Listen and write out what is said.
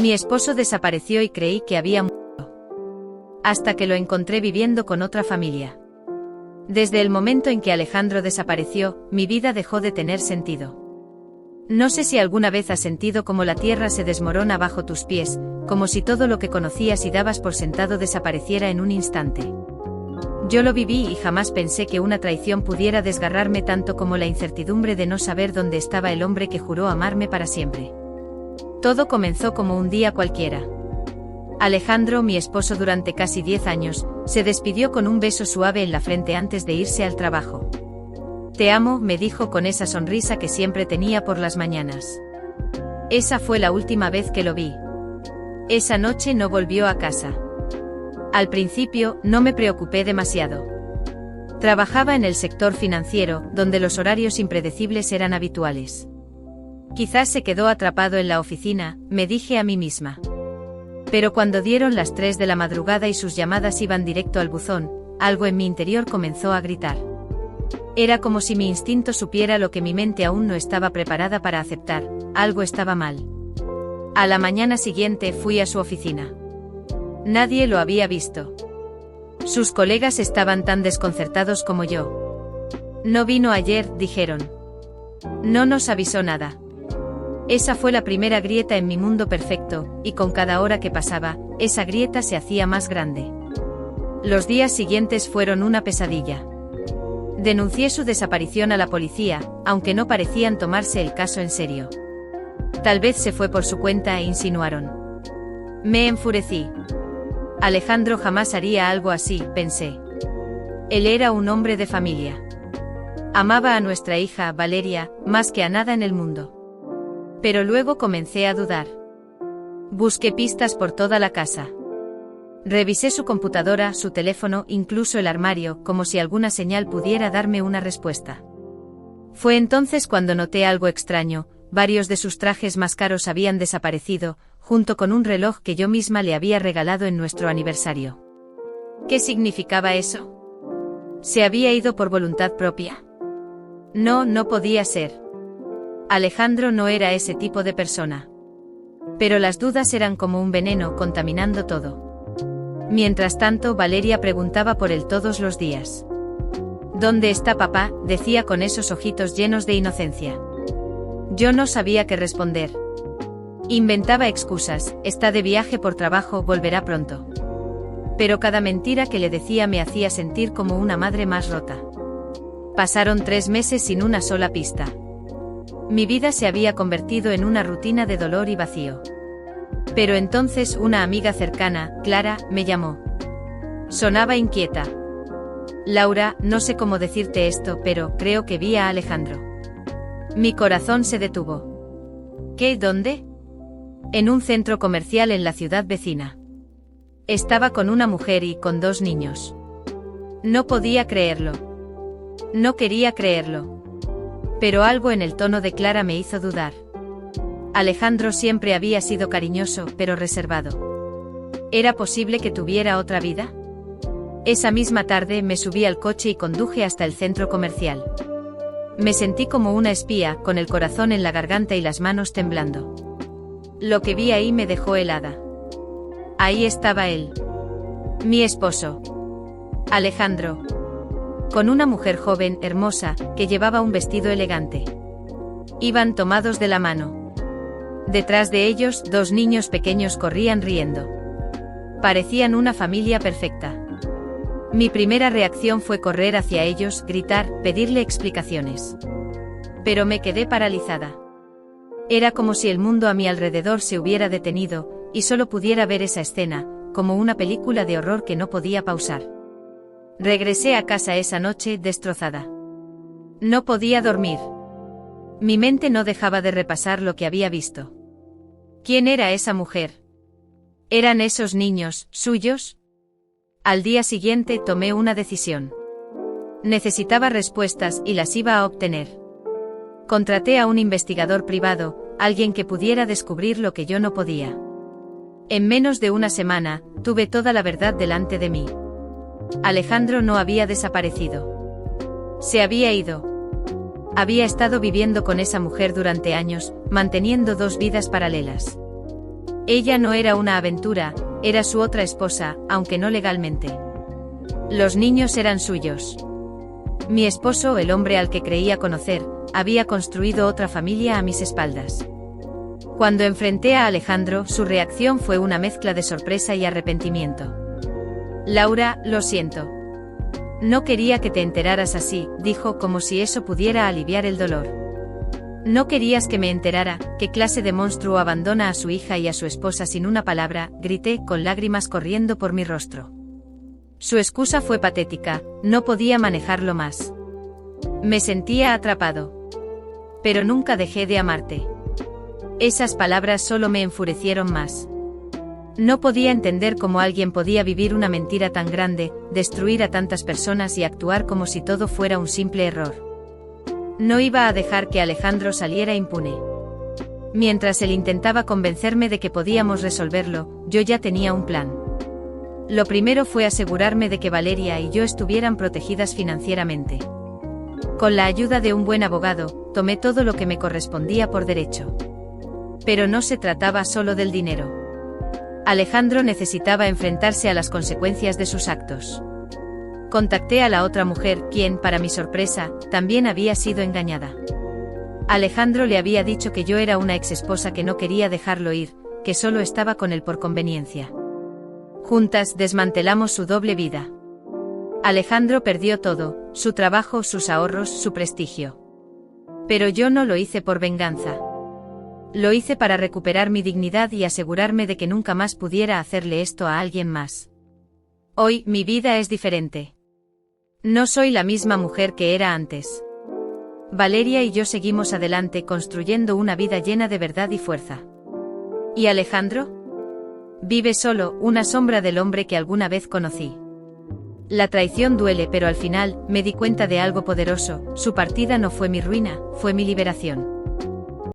Mi esposo desapareció y creí que había muerto. Hasta que lo encontré viviendo con otra familia. Desde el momento en que Alejandro desapareció, mi vida dejó de tener sentido. No sé si alguna vez has sentido como la tierra se desmorona bajo tus pies, como si todo lo que conocías y dabas por sentado desapareciera en un instante. Yo lo viví y jamás pensé que una traición pudiera desgarrarme tanto como la incertidumbre de no saber dónde estaba el hombre que juró amarme para siempre. Todo comenzó como un día cualquiera. Alejandro, mi esposo durante casi 10 años, se despidió con un beso suave en la frente antes de irse al trabajo. Te amo, me dijo con esa sonrisa que siempre tenía por las mañanas. Esa fue la última vez que lo vi. Esa noche no volvió a casa. Al principio, no me preocupé demasiado. Trabajaba en el sector financiero, donde los horarios impredecibles eran habituales. Quizás se quedó atrapado en la oficina, me dije a mí misma. Pero cuando dieron las 3 de la madrugada y sus llamadas iban directo al buzón, algo en mi interior comenzó a gritar. Era como si mi instinto supiera lo que mi mente aún no estaba preparada para aceptar, algo estaba mal. A la mañana siguiente fui a su oficina. Nadie lo había visto. Sus colegas estaban tan desconcertados como yo. No vino ayer, dijeron. No nos avisó nada. Esa fue la primera grieta en mi mundo perfecto, y con cada hora que pasaba, esa grieta se hacía más grande. Los días siguientes fueron una pesadilla. Denuncié su desaparición a la policía, aunque no parecían tomarse el caso en serio. Tal vez se fue por su cuenta, insinuaron. Me enfurecí. Alejandro jamás haría algo así, pensé. Él era un hombre de familia. Amaba a nuestra hija, Valeria, más que a nada en el mundo. Pero luego comencé a dudar. Busqué pistas por toda la casa. Revisé su computadora, su teléfono, incluso el armario, como si alguna señal pudiera darme una respuesta. Fue entonces cuando noté algo extraño. Varios de sus trajes más caros habían desaparecido, junto con un reloj que yo misma le había regalado en nuestro aniversario. ¿Qué significaba eso? ¿Se había ido por voluntad propia? No, no podía ser. Alejandro no era ese tipo de persona. Pero las dudas eran como un veneno, contaminando todo. Mientras tanto, Valeria preguntaba por él todos los días. ¿Dónde está papá?, decía con esos ojitos llenos de inocencia. Yo no sabía qué responder. Inventaba excusas, está de viaje por trabajo, volverá pronto. Pero cada mentira que le decía me hacía sentir como una madre más rota. Pasaron 3 meses sin una sola pista. Mi vida se había convertido en una rutina de dolor y vacío. Pero entonces una amiga cercana, Clara, me llamó. Sonaba inquieta. Laura, no sé cómo decirte esto, pero creo que vi a Alejandro. Mi corazón se detuvo. ¿Qué? ¿Dónde? En un centro comercial en la ciudad vecina. Estaba con una mujer y con 2 niños. No podía creerlo. No quería creerlo. Pero algo en el tono de Clara me hizo dudar. Alejandro siempre había sido cariñoso, pero reservado. ¿Era posible que tuviera otra vida? Esa misma tarde me subí al coche y conduje hasta el centro comercial. Me sentí como una espía, con el corazón en la garganta y las manos temblando. Lo que vi ahí me dejó helada. Ahí estaba él. Mi esposo. Alejandro. Con una mujer joven, hermosa, que llevaba un vestido elegante. Iban tomados de la mano. Detrás de ellos, 2 niños pequeños corrían riendo. Parecían una familia perfecta. Mi primera reacción fue correr hacia ellos, gritar, pedirle explicaciones. Pero me quedé paralizada. Era como si el mundo a mi alrededor se hubiera detenido, y solo pudiera ver esa escena, como una película de horror que no podía pausar. Regresé a casa esa noche, destrozada. No podía dormir. Mi mente no dejaba de repasar lo que había visto. ¿Quién era esa mujer? ¿Eran esos niños suyos? Al día siguiente tomé una decisión. Necesitaba respuestas y las iba a obtener. Contraté a un investigador privado, alguien que pudiera descubrir lo que yo no podía. En menos de una semana, tuve toda la verdad delante de mí. Alejandro no había desaparecido. Se había ido. Había estado viviendo con esa mujer durante años, manteniendo 2 vidas paralelas. Ella no era una aventura, era su otra esposa, aunque no legalmente. Los niños eran suyos. Mi esposo, el hombre al que creía conocer, había construido otra familia a mis espaldas. Cuando enfrenté a Alejandro, su reacción fue una mezcla de sorpresa y arrepentimiento. Laura, lo siento. No quería que te enteraras así, dijo como si eso pudiera aliviar el dolor. No querías que me enterara. ¿Qué clase de monstruo abandona a su hija y a su esposa sin una palabra?, grité con lágrimas corriendo por mi rostro. Su excusa fue patética, no podía manejarlo más. Me sentía atrapado. Pero nunca dejé de amarte. Esas palabras solo me enfurecieron más. No podía entender cómo alguien podía vivir una mentira tan grande, destruir a tantas personas y actuar como si todo fuera un simple error. No iba a dejar que Alejandro saliera impune. Mientras él intentaba convencerme de que podíamos resolverlo, yo ya tenía un plan. Lo primero fue asegurarme de que Valeria y yo estuvieran protegidas financieramente. Con la ayuda de un buen abogado, tomé todo lo que me correspondía por derecho. Pero no se trataba solo del dinero. Alejandro necesitaba enfrentarse a las consecuencias de sus actos. Contacté a la otra mujer, quien, para mi sorpresa, también había sido engañada. Alejandro le había dicho que yo era una exesposa que no quería dejarlo ir, que solo estaba con él por conveniencia. Juntas desmantelamos su doble vida. Alejandro perdió todo, su trabajo, sus ahorros, su prestigio. Pero yo no lo hice por venganza. Lo hice para recuperar mi dignidad y asegurarme de que nunca más pudiera hacerle esto a alguien más. Hoy, mi vida es diferente. No soy la misma mujer que era antes. Valeria y yo seguimos adelante construyendo una vida llena de verdad y fuerza. ¿Y Alejandro? Vive solo, una sombra del hombre que alguna vez conocí. La traición duele, pero al final, me di cuenta de algo poderoso: su partida no fue mi ruina, fue mi liberación.